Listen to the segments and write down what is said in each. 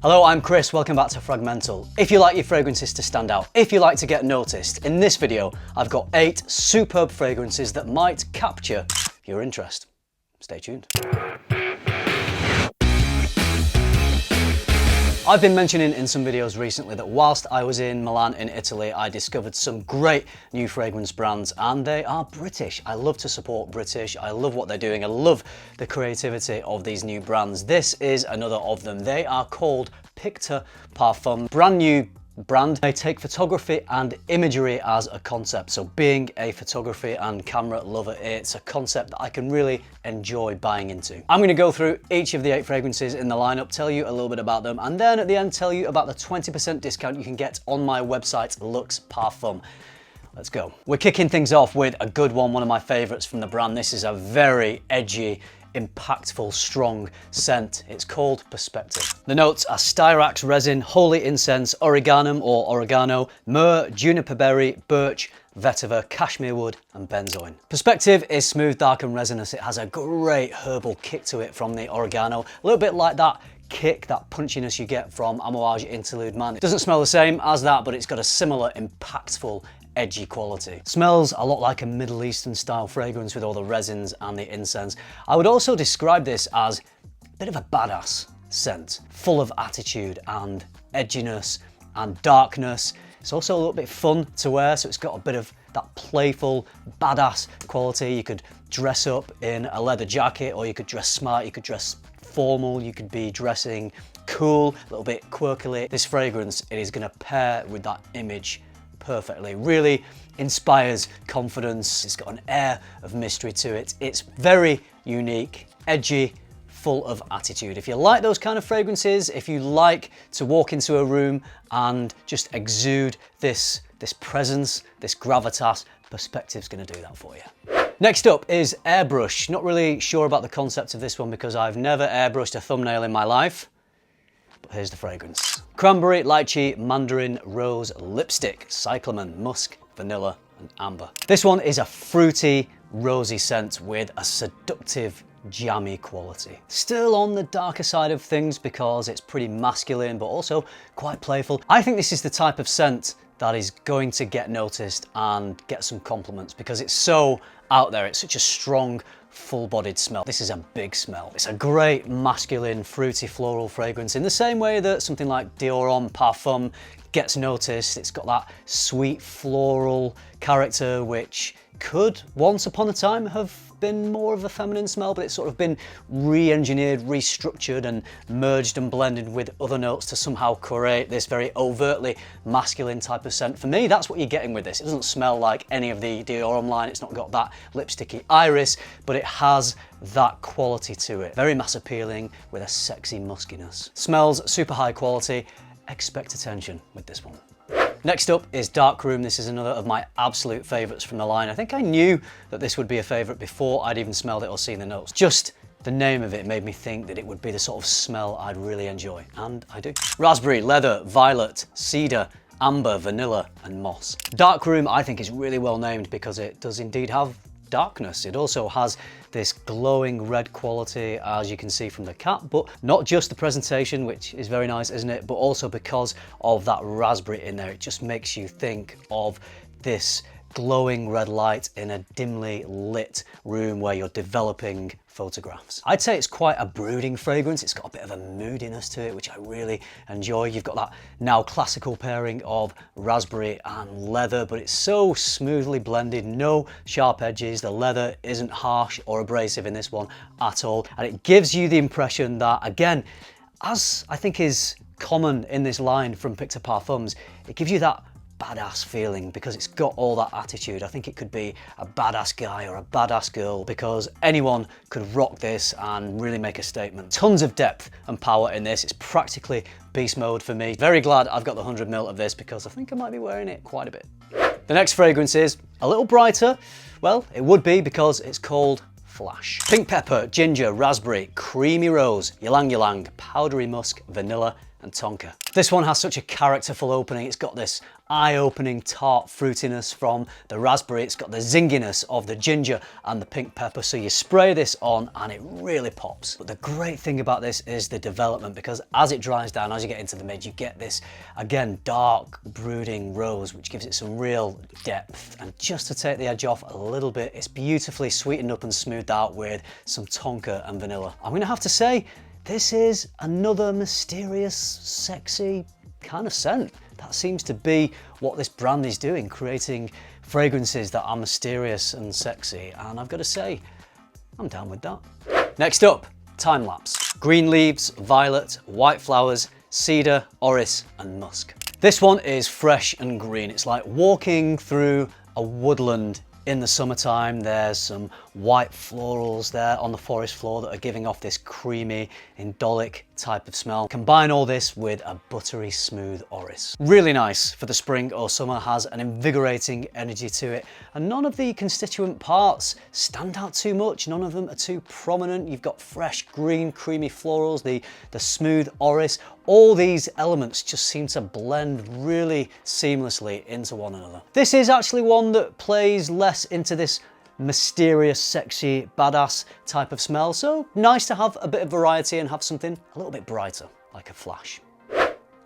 Hello, I'm Chris, welcome back to FRAG-MENTAL. If you like your fragrances to stand out, if you like to get noticed, in this video I've got 8 superb fragrances that might capture your interest. Stay tuned. I've been mentioning in some videos recently that whilst I was in Milan in Italy, I discovered some great new fragrance brands and they are British. I love to support British, I love what they're doing, I love the creativity of these new brands. This is another of them. They are called Pictor Parfum, brand new brand. They take photography and imagery as a concept. So being a photography and camera lover, it's a concept that I can really enjoy buying into. I'm going to go through each of the 8 fragrances in the lineup, tell you a little bit about them, and then at the end tell you about the 20% discount you can get on my website, Luxe Parfum. Let's go. We're kicking things off with a good one of my favorites from the brand. This is a very edgy, impactful, strong scent. It's called Perspective. The notes are styrax resin, holy incense, oregano or oregano, myrrh, juniper berry, birch, vetiver, cashmere wood and benzoin. Perspective is smooth, dark and resinous. It has a great herbal kick to it from the oregano, a little bit like that kick, that punchiness you get from Amouage Interlude Man. It doesn't smell the same as that, but it's got a similar impactful edgy quality. Smells a lot like a Middle Eastern style fragrance with all the resins and the incense. I would also describe this as a bit of a badass scent, full of attitude and edginess and darkness. It's also a little bit fun to wear, so it's got a bit of that playful, badass quality. You could dress up in a leather jacket, or you could dress smart, you could dress formal, you could be dressing cool, a little bit quirkily. This fragrance, it is gonna pair with that image perfectly. Really inspires confidence. It's got an air of mystery to it. It's very unique, edgy, full of attitude. If you like those kind of fragrances, if you like to walk into a room and just exude this presence, this gravitas, Perspective's gonna do that for you. Next up is Airbrush. Not really sure about the concept of this one because I've never airbrushed a thumbnail in my life. But here's the fragrance. Cranberry, lychee, mandarin, rose, lipstick, cyclamen, musk, vanilla and amber. This one is a fruity, rosy scent with a seductive, jammy quality. Still on the darker side of things because it's pretty masculine but also quite playful. I think this is the type of scent that is going to get noticed and get some compliments because it's so out there. It's such a strong, full-bodied smell. This is a big smell. It's a great masculine, fruity, floral fragrance in the same way that something like Dior Homme Parfum gets noticed. It's got that sweet floral character which could once upon a time have been more of a feminine smell, but it's sort of been re-engineered, restructured and merged and blended with other notes to somehow create this very overtly masculine type of scent. For me, that's what you're getting with this. It doesn't smell like any of the Dior Homme line. It's not got that lipsticky iris, but it has that quality to it. Very mass appealing with a sexy muskiness. Smells super high quality. Expect attention with this one. Next up is Dark Room. This is another of my absolute favourites from the line. I think I knew that this would be a favourite before I'd even smelled it or seen the notes. Just the name of it made me think that it would be the sort of smell I'd really enjoy, and I do. Raspberry, leather, violet, cedar, amber, vanilla and moss. Dark Room I think is really well named because it does indeed have darkness. It also has this glowing red quality as you can see from the cap, but not just the presentation, which is very nice, isn't it, but also because of that raspberry in there. It just makes you think of this glowing red light in a dimly lit room where you're developing photographs. I'd say it's quite a brooding fragrance. It's got a bit of a moodiness to it, which I really enjoy. You've got that now classical pairing of raspberry and leather, but it's so smoothly blended, no sharp edges. The leather isn't harsh or abrasive in this one at all. And it gives you the impression that, again, as I think is common in this line from Pictor Parfums, it gives you that badass feeling because it's got all that attitude. I think it could be a badass guy or a badass girl because anyone could rock this and really make a statement. Tons of depth and power in this. It's practically beast mode for me. Very glad I've got the 100ml of this because I think I might be wearing it quite a bit. The next fragrance is a little brighter. Well, it would be because it's called Flash. Pink pepper, ginger, raspberry, creamy rose, ylang ylang, powdery musk, vanilla and tonka. This one has such a characterful opening. It's got this eye-opening tart fruitiness from the raspberry. It's got the zinginess of the ginger and the pink pepper. So you spray this on and it really pops. But the great thing about this is the development, because as it dries down, as you get into the mid, you get this, again, dark brooding rose, which gives it some real depth. And just to take the edge off a little bit, it's beautifully sweetened up and smoothed out with some tonka and vanilla. I'm gonna have to say, this is another mysterious, sexy kind of scent. That seems to be what this brand is doing, creating fragrances that are mysterious and sexy. And I've got to say, I'm down with that. Next up, Timelapse. Green leaves, violet, white flowers, cedar, orris, and musk. This one is fresh and green. It's like walking through a woodland in the summertime. There's some white florals there on the forest floor that are giving off this creamy, indolic type of smell. Combine all this with a buttery smooth orris. Really nice for the spring or summer, has an invigorating energy to it, and none of the constituent parts stand out too much. None of them are too prominent. You've got fresh green creamy florals, the smooth orris. All these elements just seem to blend really seamlessly into one another. This is actually one that plays less into this mysterious, sexy, badass type of smell. So nice to have a bit of variety and have something a little bit brighter, like a flash.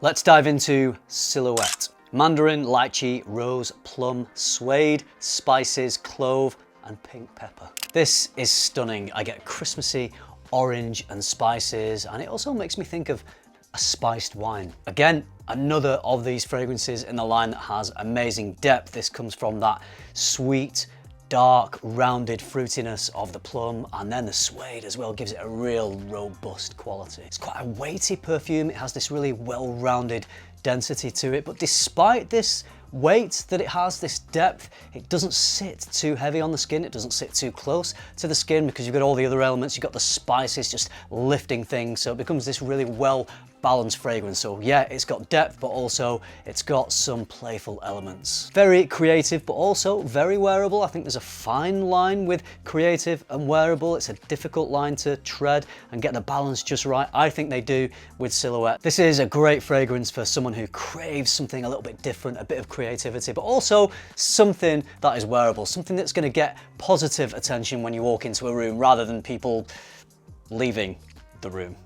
Let's dive into Silhouette. Mandarin, lychee, rose, plum, suede, spices, clove, and pink pepper. This is stunning. I get Christmassy orange and spices, and it also makes me think of a spiced wine. Again, another of these fragrances in the line that has amazing depth. This comes from that sweet, dark, rounded fruitiness of the plum, and then the suede as well gives it a real robust quality. It's quite a weighty perfume. It has this really well-rounded density to it, but despite this weight that it has, this depth, it doesn't sit too heavy on the skin. It doesn't sit too close to the skin because you've got all the other elements. You've got the spices just lifting things, so it becomes this really well balanced fragrance. So yeah, it's got depth, but also it's got some playful elements. Very creative, but also very wearable. I think there's a fine line with creative and wearable. It's a difficult line to tread and get the balance just right. I think they do with Silhouette. This is a great fragrance for someone who craves something a little bit different, a bit of creativity, but also something that is wearable, something that's going to get positive attention when you walk into a room rather than people leaving the room.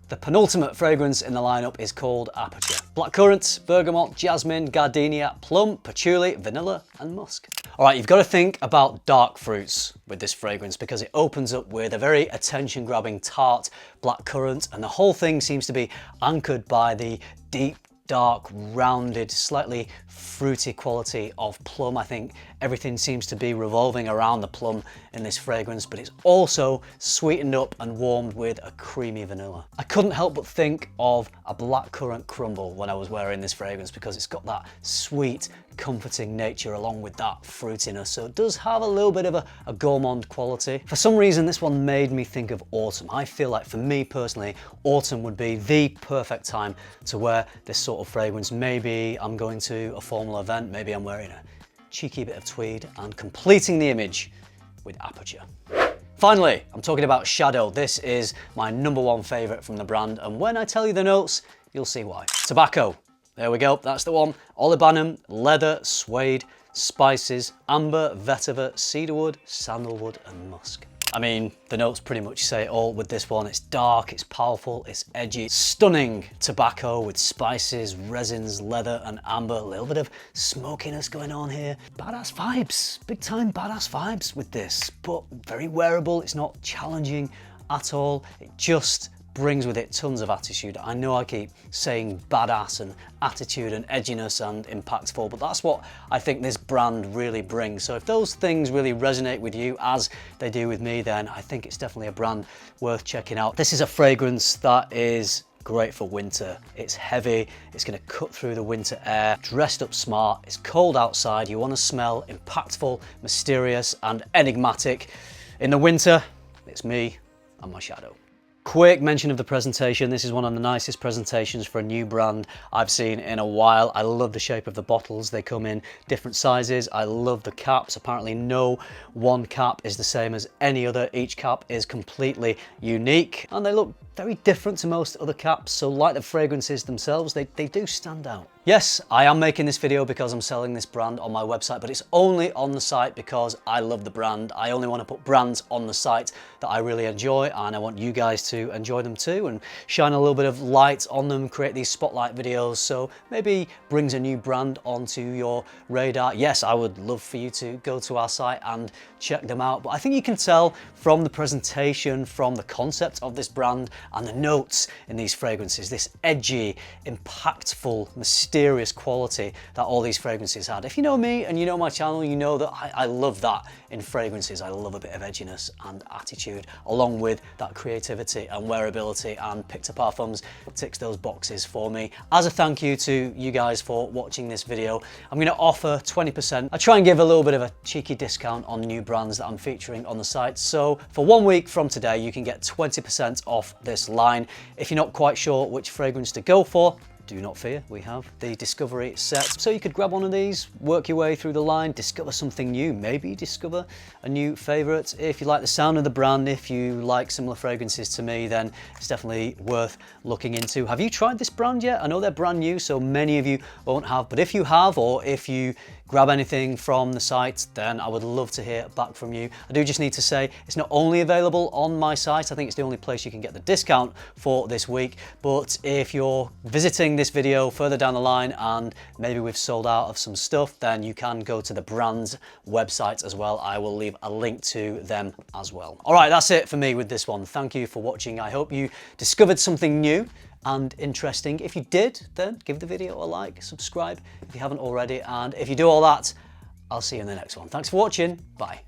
The penultimate fragrance in the lineup is called Aperture. Blackcurrant, bergamot, jasmine, gardenia, plum, patchouli, vanilla, and musk. All right, you've got to think about dark fruits with this fragrance because it opens up with a very attention-grabbing tart blackcurrant, and the whole thing seems to be anchored by the deep, dark, rounded, slightly fruity quality of plum. I think everything seems to be revolving around the plum in this fragrance, but it's also sweetened up and warmed with a creamy vanilla. I couldn't help but think of a blackcurrant crumble when I was wearing this fragrance because it's got that sweet, comforting nature along with that fruitiness, so it does have a little bit of a gourmand quality. For some reason, this one made me think of autumn. I feel like for me personally, autumn would be the perfect time to wear this sort of fragrance. Maybe I'm going to a formal event, maybe I'm wearing a cheeky bit of tweed and completing the image with Aperture. Finally, I'm talking about Shadow. This is my #1 favorite from the brand, and when I tell you the notes, you'll see why. Tobacco. There we go, that's the one. Olibanum, leather, suede, spices, amber, vetiver, cedarwood, sandalwood, and musk. I mean, the notes pretty much say it all with this one. It's dark, it's powerful, it's edgy. Stunning tobacco with spices, resins, leather, and amber. A little bit of smokiness going on here. Badass vibes, big time badass vibes with this, but very wearable. It's not challenging at all. It just brings with it tons of attitude. I know I keep saying badass and attitude and edginess and impactful, but that's what I think this brand really brings. So if those things really resonate with you as they do with me, then I think it's definitely a brand worth checking out. This is a fragrance that is great for winter. It's heavy, it's going to cut through the winter air, dressed up smart, it's cold outside, you want to smell impactful, mysterious, and enigmatic. In the winter, it's me and my Shadow. Quick mention of the presentation. This is one of the nicest presentations for a new brand I've seen in a while. I love the shape of the bottles. They come in different sizes. I love the caps. Apparently no one cap is the same as any other. Each cap is completely unique and they look very different to most other caps. So like the fragrances themselves, they do stand out. Yes, I am making this video because I'm selling this brand on my website, but it's only on the site because I love the brand. I only want to put brands on the site that I really enjoy, and I want you guys to enjoy them too and shine a little bit of light on them, create these spotlight videos, so maybe brings a new brand onto your radar. Yes, I would love for you to go to our site and check them out, but I think you can tell from the presentation, from the concept of this brand and the notes in these fragrances, this edgy, impactful, mysterious quality that all these fragrances had. If you know me and you know my channel, you know that I love that in fragrances. I love a bit of edginess and attitude, along with that creativity and wearability, and Pictor Parfums ticks those boxes for me. As a thank you to you guys for watching this video, I'm going to offer 20%. I try and give a little bit of a cheeky discount on new brands that I'm featuring on the site. So for 1 week from today, you can get 20% off this line. If you're not quite sure which fragrance to go for, do not fear, we have the Discovery set. So you could grab one of these, work your way through the line, discover something new, maybe discover a new favorite. If you like the sound of the brand, if you like similar fragrances to me, then it's definitely worth looking into. Have you tried this brand yet? I know they're brand new, so many of you won't have, but if you have, or if you grab anything from the site, then I would love to hear back from you. I do just need to say, it's not only available on my site, I think it's the only place you can get the discount for this week, but if you're visiting this video further down the line and maybe we've sold out of some stuff, then you can go to the brand's website as well. I will leave a link to them as well. All right, that's it for me with this one. Thank you for watching. I hope you discovered something new and interesting. If you did, then give the video a like, subscribe if you haven't already, and if you do all that, I'll see you in the next one. Thanks for watching. Bye.